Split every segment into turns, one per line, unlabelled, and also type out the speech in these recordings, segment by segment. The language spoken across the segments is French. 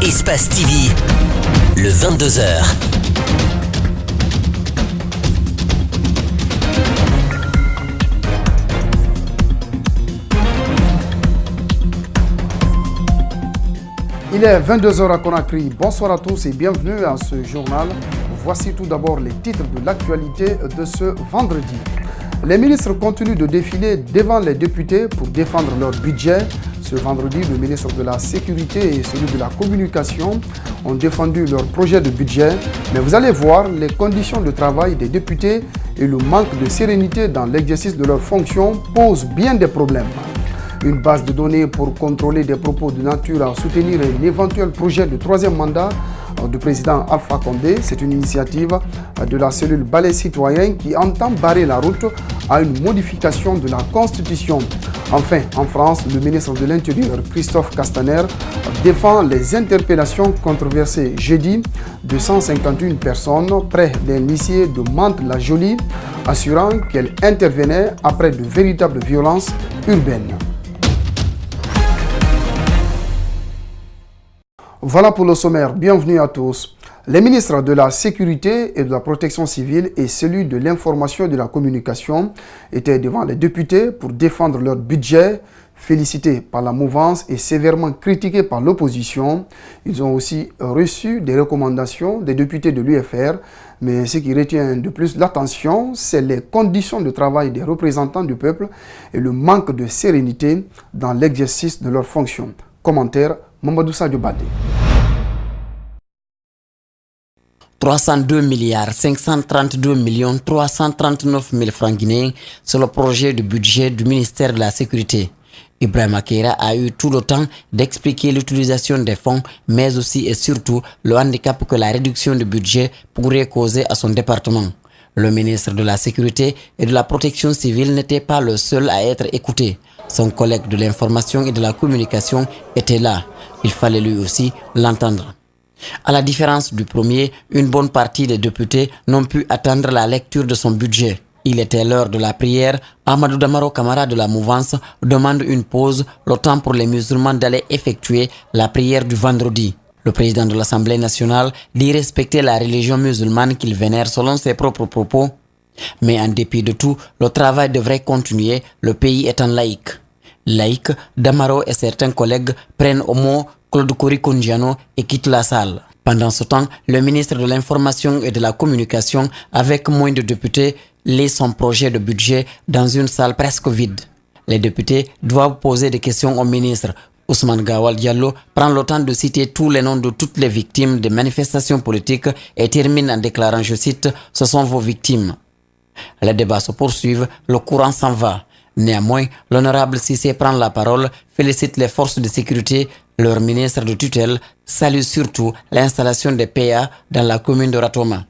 Espace TV, le 22h.
Il est 22h à Conakry. Bonsoir à tous et bienvenue à ce journal. Voici tout d'abord les titres de l'actualité de ce vendredi. Les ministres continuent de défiler devant les députés pour défendre leur budget. Ce vendredi, le ministre de la Sécurité et celui de la Communication ont défendu leur projet de budget. Mais vous allez voir, les conditions de travail des députés et le manque de sérénité dans l'exercice de leurs fonctions posent bien des problèmes. Une base de données pour contrôler des propos de nature à soutenir un éventuel projet de troisième mandat du président Alpha Condé. C'est une initiative de la cellule Balai Citoyen qui entend barrer la route à une modification de la Constitution. Enfin, en France, le ministre de l'Intérieur, Christophe Castaner, défend les interpellations controversées jeudi de 151 personnes près d'un lycée de Mantes-la-Jolie, assurant qu'elles intervenaient après de véritables violences urbaines. Voilà pour le sommaire, bienvenue à tous. Les ministres de la Sécurité et de la Protection civile et celui de l'Information et de la Communication étaient devant les députés pour défendre leur budget, félicités par la mouvance et sévèrement critiqués par l'opposition. Ils ont aussi reçu des recommandations des députés de l'UFR, mais ce qui retient de plus l'attention, c'est les conditions de travail des représentants du peuple et le manque de sérénité dans l'exercice de leurs fonctions. Commentaire Mamadou Sadio Badé.
302 milliards 532 millions 339 000 francs guinéens sur le projet de budget du ministère de la Sécurité. Ibrahim Keïta a eu tout le temps d'expliquer l'utilisation des fonds, mais aussi et surtout le handicap que la réduction du budget pourrait causer à son département. Le ministre de la Sécurité et de la Protection civile n'était pas le seul à être écouté. Son collègue de l'Information et de la Communication était là. Il fallait lui aussi l'entendre. À la différence du premier, une bonne partie des députés n'ont pu attendre la lecture de son budget. Il était l'heure de la prière. Amadou Damaro Camara de la mouvance demande une pause, le temps pour les musulmans d'aller effectuer la prière du vendredi. Le président de l'Assemblée nationale dit respecter la religion musulmane qu'il vénère selon ses propres propos. Mais en dépit de tout, le travail devrait continuer, le pays étant laïque. Laïque, Damaro et certains collègues prennent au mot Claude Korikondiano et quittent la salle. Pendant ce temps, le ministre de l'Information et de la Communication, avec moins de députés, lit son projet de budget dans une salle presque vide. Les députés doivent poser des questions au ministre. Ousmane Gawal Diallo prend le temps de citer tous les noms de toutes les victimes des manifestations politiques et termine en déclarant, je cite, « Ce sont vos victimes ». Les débats se poursuivent, le courant s'en va. Néanmoins, l'honorable Cissé prend la parole, félicite les forces de sécurité, leur ministre de tutelle, salue surtout l'installation des PA dans la commune de Ratoma.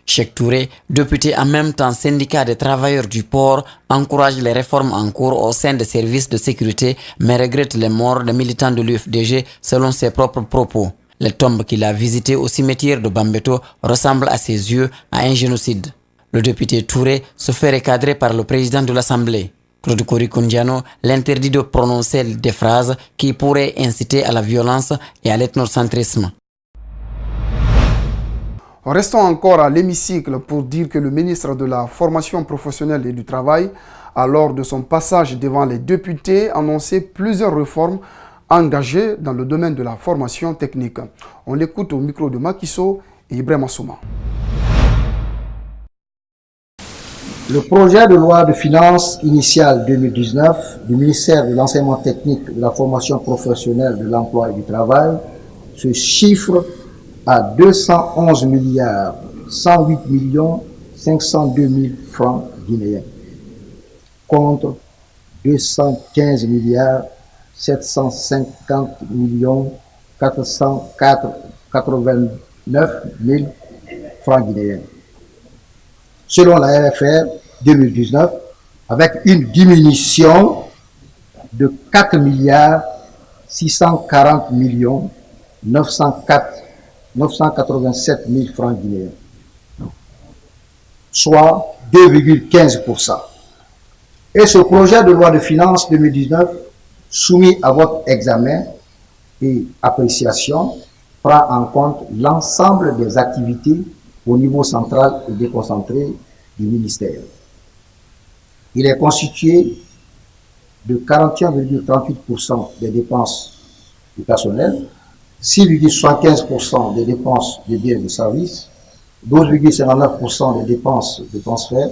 Cheikh Touré, député en même temps syndicat des travailleurs du port, encourage les réformes en cours au sein des services de sécurité, mais regrette les morts des militants de l'UFDG selon ses propres propos. Les tombes qu'il a visitées au cimetière de Bambeto ressemblent à ses yeux à un génocide. Le député Touré se fait recadrer par le président de l'Assemblée. Claude Korikondiano l'interdit de prononcer des phrases qui pourraient inciter à la violence et à l'ethnocentrisme.
Restons encore à l'hémicycle pour dire que le ministre de la Formation professionnelle et du Travail a, lors de son passage devant les députés, annoncé plusieurs réformes engagées dans le domaine de la formation technique. On l'écoute au micro de Makiso et Ibrahim Assouma.
Le projet de loi de finances initiale 2019 du ministère de l'Enseignement technique, de la formation professionnelle, de l'emploi et du travail se chiffre à 211 milliards 108 millions 502 000 francs guinéens contre 215 milliards 750 millions 489 000 francs guinéens. Selon la RFR 2019, avec une diminution de 4 milliards 640 millions 987 000 francs guinéens, soit 2,15%. Et ce projet de loi de finances 2019, soumis à votre examen et appréciation, prend en compte l'ensemble des activités au niveau central et déconcentré du ministère. Il est constitué de 41,38% des dépenses du personnel, 6,75% des dépenses de biens et de services, 12,59% des dépenses de transfert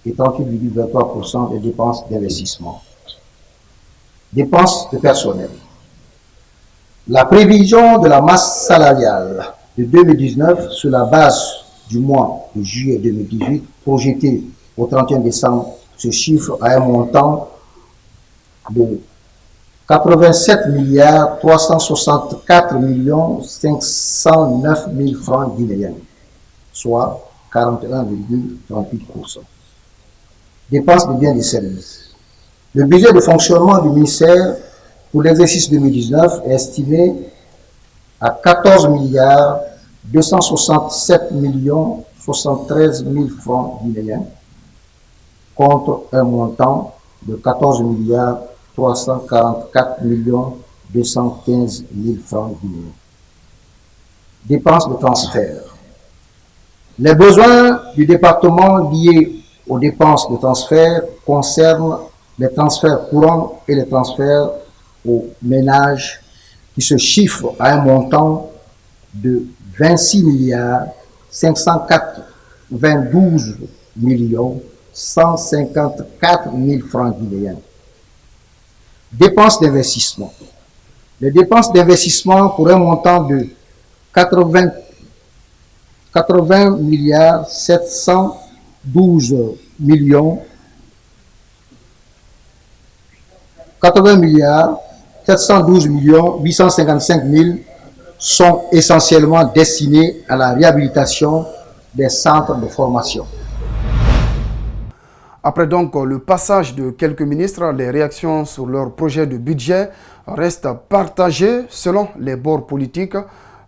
et 38,23% des dépenses d'investissement. Dépenses de personnel. La prévision de la masse salariale de 2019 sur la base du mois de juillet 2018 projetée au 31 décembre se chiffre à un montant de 87 364 509 000 francs guinéens, soit 41,38%. Dépenses de biens et services. Le budget de fonctionnement du ministère pour l'exercice 2019 est estimé à 14 267 73 000 francs guinéens contre un montant de 14 344 215 000 francs guinéens. Dépenses de transfert. Les besoins du département liés aux dépenses de transfert concernent les transferts courants et les transferts aux ménages qui se chiffrent à un montant de 26 592 154 000 francs guinéens. Dépenses d'investissement. Les dépenses d'investissement pour un montant de 80 712 855 000 sont essentiellement destinés à la réhabilitation des centres de formation.
Après donc le passage de quelques ministres, les réactions sur leur projet de budget restent partagées selon les bords politiques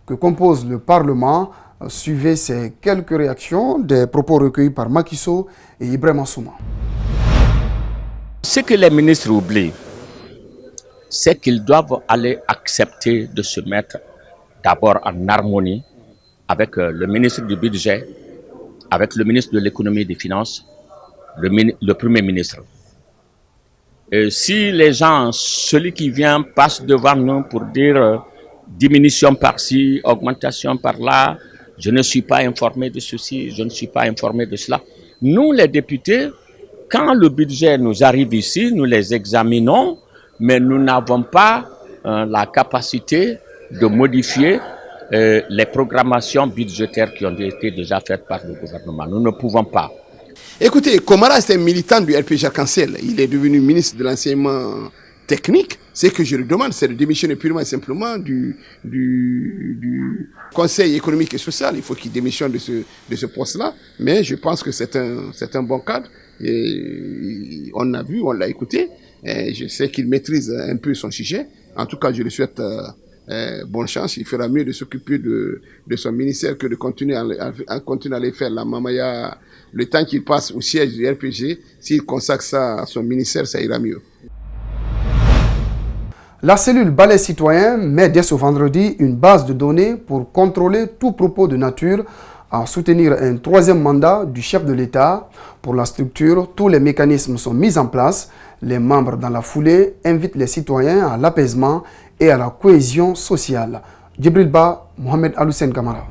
que compose le Parlement. Suivez ces quelques réactions des propos recueillis par Macky Sall et Ibrahima Souma.
Ce que les ministres oublient, c'est qu'ils doivent aller accepter de se mettre d'abord en harmonie avec le ministre du budget, avec le ministre de l'économie et des finances, le premier ministre. Et si les gens, celui qui vient passe devant nous pour dire diminution par-ci, augmentation par-là, je ne suis pas informé de ceci, je ne suis pas informé de cela. Nous, les députés, quand le budget nous arrive ici, nous les examinons, mais nous n'avons pas la capacité de modifier les programmations budgétaires qui ont été déjà faites par le gouvernement. Nous ne pouvons pas.
Écoutez, Komara est un militant du RPG Arc-en-Ciel. Il est devenu ministre de l'enseignement technique. Ce que je lui demande, c'est de démissionner purement et simplement du Conseil économique et social. Il faut qu'il démissionne de ce poste-là. Mais je pense que c'est un bon cadre. Et on l'a vu, on l'a écouté. Et je sais qu'il maîtrise un peu son sujet. En tout cas, je lui souhaite bonne chance. Il fera mieux de s'occuper de son ministère que de continuer à aller faire la mamaya. Le temps qu'il passe au siège du RPG, s'il consacre ça à son ministère, ça ira mieux.
La cellule Balai Citoyen met dès ce vendredi une base de données pour contrôler tout propos de nature à soutenir un troisième mandat du chef de l'État. Pour la structure, tous les mécanismes sont mis en place. Les membres dans la foulée invitent les citoyens à l'apaisement et à la cohésion sociale. Djibril Ba, Mohamed Aloussen Kamara.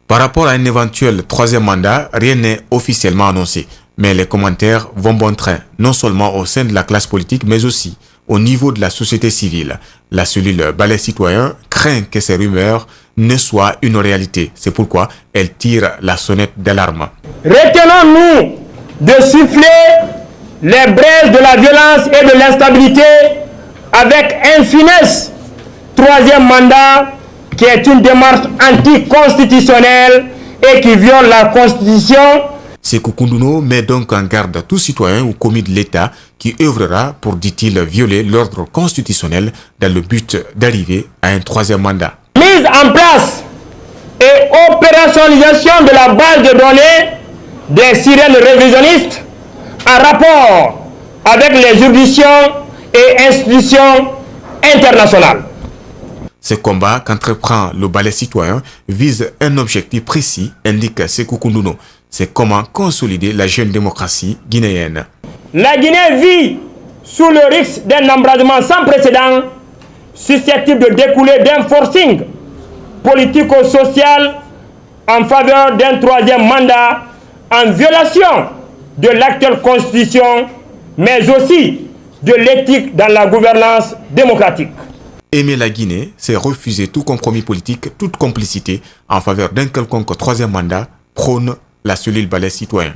Par rapport à un éventuel troisième mandat, rien n'est officiellement annoncé. Mais les commentaires vont bon train, non seulement au sein de la classe politique, mais aussi au niveau de la société civile. La cellule Balai Citoyen craint que ces rumeurs ne soient une réalité. C'est pourquoi elle tire la sonnette d'alarme.
Retenons-nous de souffler les braises de la violence et de l'instabilité avec un finesse troisième mandat qui est une démarche anticonstitutionnelle et qui viole la Constitution.
Sékou Koundouno met donc en garde tout citoyen ou commis de l'État qui œuvrera pour, dit-il, violer l'ordre constitutionnel dans le but d'arriver à un troisième mandat.
Mise en place et opérationnalisation de la base de données des sirènes révisionnistes en rapport avec les juridictions et institutions internationales.
Ce combat qu'entreprend le ballet citoyen vise un objectif précis, indique Sékou Koundono. C'est comment consolider la jeune démocratie guinéenne.
La Guinée vit sous le risque d'un embrasement sans précédent, susceptible de découler d'un forcing politico-social en faveur d'un troisième mandat en violation de l'actuelle constitution, mais aussi de l'éthique dans la gouvernance démocratique.
Aimer la Guinée, c'est refuser tout compromis politique, toute complicité en faveur d'un quelconque troisième mandat, prône la cellule ballet citoyen.